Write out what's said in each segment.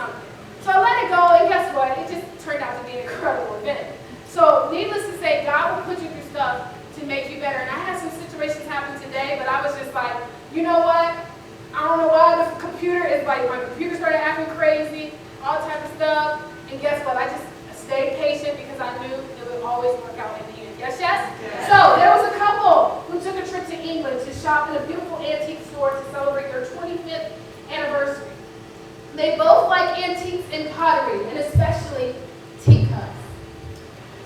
something. So I let it go, and guess what? It just turned out to be an incredible event. So needless to say, God will put you through stuff to make you better. And I had some situations happen today, but I was just like, you know what? I don't know why the computer is like, my computer started acting crazy, all type of stuff. And guess what? I just stayed patient because I knew it would always work out in the end. Yes, yes? Yes. So there was a couple who took a trip to England to shop in a beautiful antique store to celebrate their 25th anniversary. They both like antiques and pottery, and especially teacups.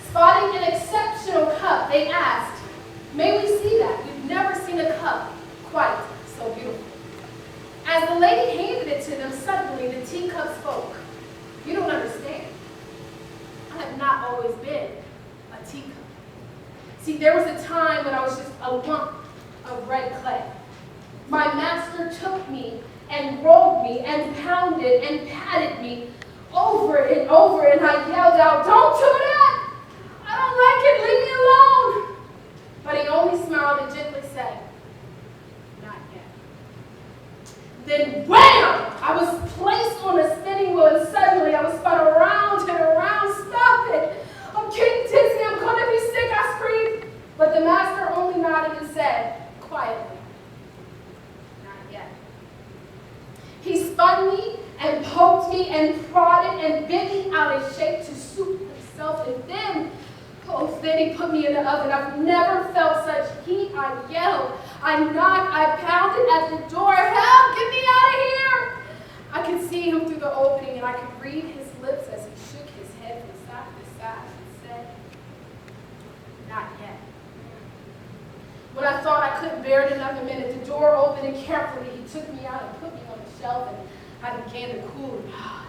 Spotting an exceptional cup, they asked, "May we see that? We've never seen a cup quite so beautiful." As the lady handed it to them, suddenly the teacup spoke. "You don't understand. I have not always been a teacup. See, there was a time when I was just a lump of red clay. My master took me and rolled me and pounded and patted me over and over, and I yelled out, 'Don't do that! I don't like it, leave me alone!' But he only smiled and gently said, 'Not yet.' Then wham! I was placed on a spinning wheel, and suddenly I was spun around and around. Stop it! I'm getting dizzy, I'm gonna be sick, I screamed. But the master only nodded and said, quietly, 'Not yet.' He spun me and poked me and prodded and bent me out of shape to suit himself, and then he put me in the oven. I've never felt such heat. I yelled, I knocked, I pounded at the door. Help, get me out of here! I could see him through the opening, and I could read his lips as he shook his head from side to side and said, 'Not yet.' When I thought I couldn't bear it another minute, the door opened, and carefully he took me out and put me on the shelf, and I began to cool.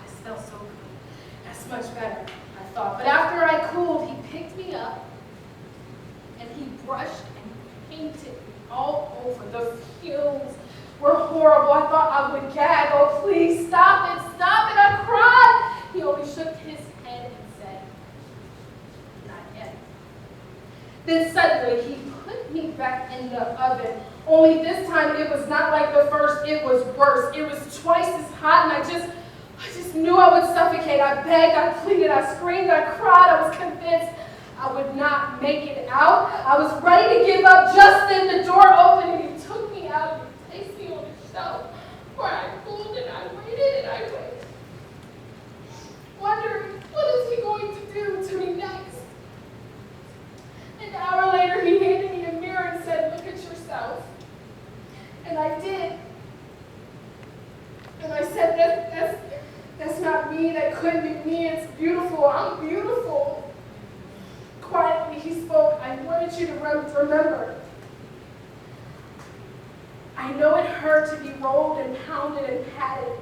This felt so good. That's much better, I thought. But after I cooled, he picked me up, and he brushed and painted me all over. The fumes were horrible. I thought I would gag. Oh, please, stop it, I cried. He only shook his head and said, 'Not yet.' Then suddenly he put me back in the oven. Only this time it was not like the first, it was worse. It was twice as hot, and I just knew I would suffocate. I begged, I pleaded, I screamed, I cried. I was convinced I would not make it out. I was ready to give up. Just then the door opened, and he took me out and placed me on the shelf where I cooled, and I waited and I waited, wondering, what is he going to do to me next? An hour later, he handed me a mirror and said, 'Look at yourself.' And I did. And I said, that's not me. That couldn't be me. It's beautiful. I'm beautiful." Quietly, he spoke. "I wanted you to remember. I know it hurt to be rolled and pounded and patted,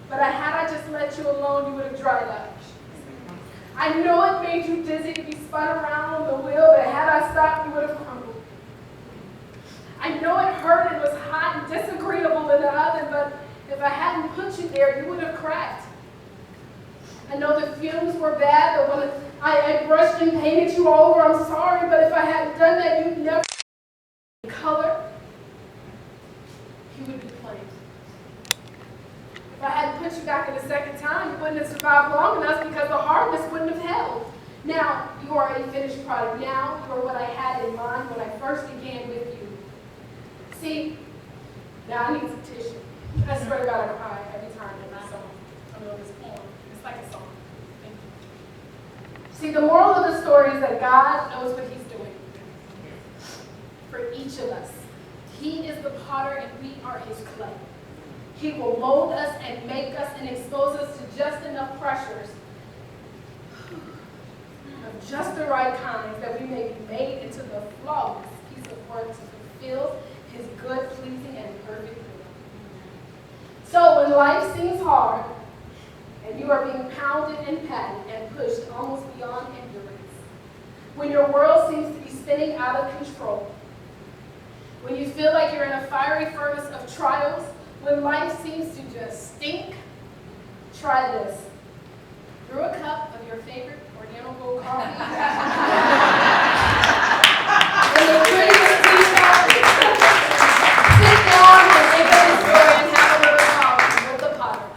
but had I just let you alone, you would have dried up. I know it made you dizzy to be spun around on the wheel, but had I stopped, you would have crumbled. I know it hurt and was hot and disagreeable in the oven, but if I hadn't put you there, you would have cracked. I know the fumes were bad, but when I brushed and painted you over, I'm sorry, but if I hadn't done that, you'd never color. You would be plain. If I hadn't put you back in the second time, you wouldn't have survived long enough because the hardness wouldn't have held. Now, you are a finished product. Now, you are what I had in mind when I first began with you. See, now I need some tissue. I swear to God, I cry every time I read some of this poem. It's like a song. Thank you. See, the moral of the story is that God knows what he's doing for each of us. He is the potter and we are his clay. He will mold us and make us and expose us to just enough pressures of just the right kinds that we may be made into the flawless piece of work to fulfill his good, pleasing, and perfect will. So when life seems hard and you are being pounded and patted and pushed almost beyond endurance, when your world seems to be spinning out of control, when you feel like you're in a fiery furnace of trials, when life seems to just stink, try this. Brew a cup of your favorite Organic Gold coffee. In the prettiest teacup. Sit down and think of the story and have a little coffee with the potter.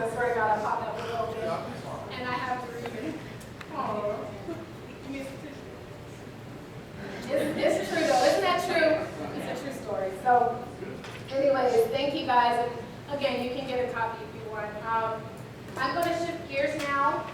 I swear to God, I popped up a little bit. And I have to read it. Oh. It's true though, isn't that true? It's a true story. So, anyways, thank you guys. And again, you can get a copy if you want. I'm going to shift gears now.